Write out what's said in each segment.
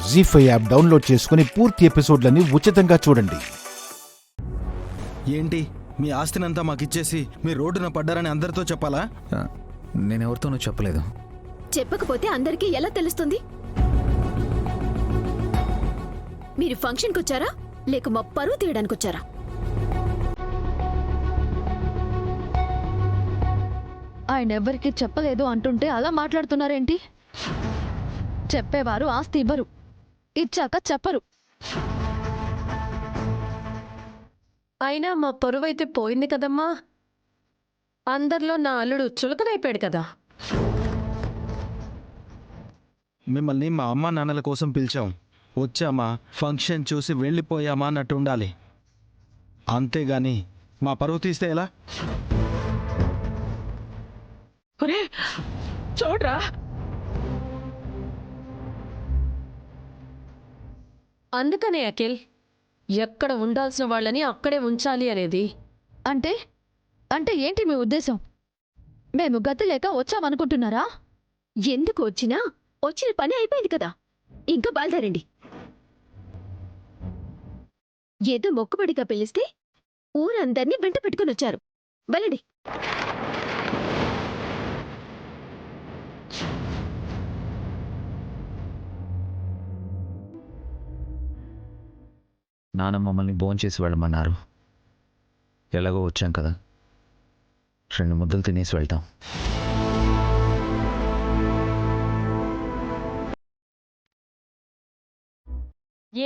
జీ5 app download చేసుకుని పూర్తి ఎపిసోడ్లని ఉచితంగా చూడండి. ఏంటి మీ ఆస్తినంతా మాకిచ్చేసి మీ రోడ్డున పడ్డారని అందరితో చెప్పాలా? నేనెవరితోనూ చెప్పలేదు. చెప్పకపోతే అందరికీ ఎలా తెలుస్తుంది? మీరు ఫంక్షన్కి వచ్చారా లేక మా పరువు తీయడానికి వచ్చారా? ఆయన ఎవ్వరికీ చెప్పలేదు అంటుంటే అలా మాట్లాడుతున్నారేంటి? చెప్పేవారు ఆస్తి ఇవ్వరు, ఇచ్చాక చెప్పరు. అయినా మా పరువైతే పోయింది కదమ్మా. అందరిలో నా అల్లుడు చులకనైపోయాడు కదా. మిమ్మల్ని మా అమ్మా నాన్నల కోసం పిలిచాం. వచ్చామా, ఫంక్షన్ చూసి వెళ్ళిపోయామా అన్నట్టు ఉండాలి. అంతేగాని మా పరువు తీస్తే ఎలా? చూడరా, అందుకనే అఖిల్ ఎక్కడ ఉండాల్సిన వాళ్ళని అక్కడే ఉంచాలి అనేది. అంటే అంటే ఏంటి మీ ఉద్దేశం? మేము గతి లేక వచ్చామనుకుంటున్నారా? ఎందుకు వచ్చినా వచ్చిన పని అయిపోయింది కదా, ఇంకా బయలుదేరండి. ఏదో మొక్కుబడిగా పిలిస్తే ఊరందరినీ వెంట పెట్టుకుని వచ్చారు. వెళ్ళండి. నాన్న మమ్మల్ని భోంచేసి వెళ్ళమన్నారు. ఎలాగో వచ్చాం కదా, 2 ముద్దలు తినేసి వెళ్తాం.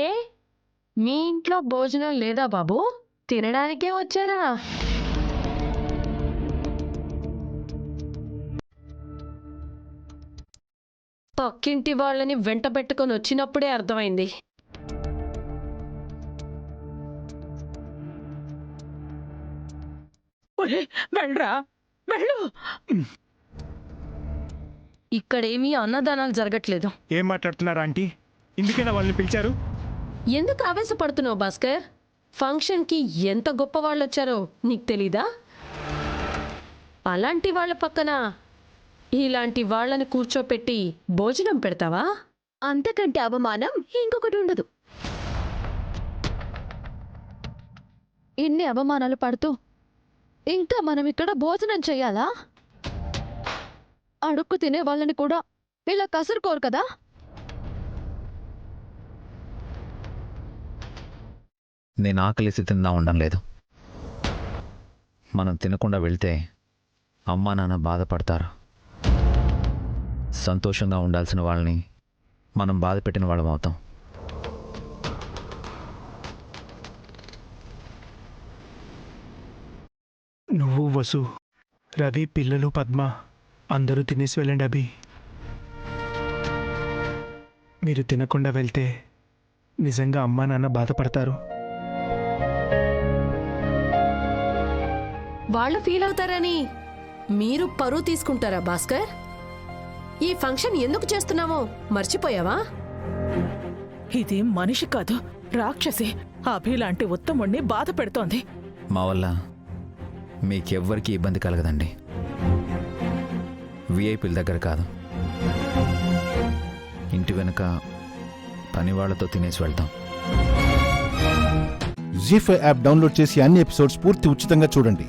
ఏ మీ ఇంట్లో భోజనం లేదా బాబు? తినడానికే వచ్చారా? పక్కింటి వాళ్ళని వెంట పెట్టుకొని వచ్చినప్పుడే అర్థమైంది. వెళ్ళరా, వెళ్ళు. ఇక్కడేమీ అన్నదానాలు జరగట్లేదు. ఏం మాట్లాడుతున్నారు ఆంటీ? ఇందుకేనా వాళ్ళని పిలిచారు? ఎందుకు ఆవేశపడుతున్నావు భాస్కర్? ఫంక్షన్కి ఎంత గొప్ప వాళ్ళు వచ్చారో నీకు తెలీదా? అలాంటి వాళ్ళ పక్కన ఇలాంటి వాళ్ళని కూర్చోపెట్టి భోజనం పెడతావా? అంతకంటే అవమానం ఇంకొకటి ఉండదు. ఇన్ని అవమానాలు పడుతూ ఇంకా మనం ఇక్కడ భోజనం చెయ్యాలా? అడుక్కు తినే వాళ్ళని కూడా ఇలా కసురుకోరు కదా. నేను ఆకలిసి తిందా ఉండడం లేదు. మనం తినకుండా వెళ్తే అమ్మా నాన్న బాధపడతారు. సంతోషంగా ఉండాల్సిన వాళ్ళని మనం బాధ పెట్టిన వాళ్ళం అవుతాం. నువ్వు, వసు, రవి, పిల్లలు, పద్మ అందరూ తినేసి వెళ్ళండి. అభి, మీరు తినకుండా వెళ్తే నిజంగా అమ్మా నాన్న బాధపడతారు. వాళ్ళు ఫీల్ అవుతారని మీరు పరువు తీసుకుంటారా భాస్కర్? ఈ ఫంక్షన్ ఎందుకు చేస్తున్నామో మర్చిపోయావా? ఇది మనిషి కాదు, రాక్షసి. అభిలాంటి ఉత్తముణ్ణి బాధ పెడుతోంది. మా వల్ల మీకెవ్వరికీ ఇబ్బంది కలగదండి. విఐపీల దగ్గర కాదు, ఇంటి వెనుక పని వాళ్ళతో తినేసి వెళ్తాం. జీ5 యాప్ డౌన్లోడ్ చేసి అన్ని ఎపిసోడ్స్ పూర్తి ఉచితంగా చూడండి.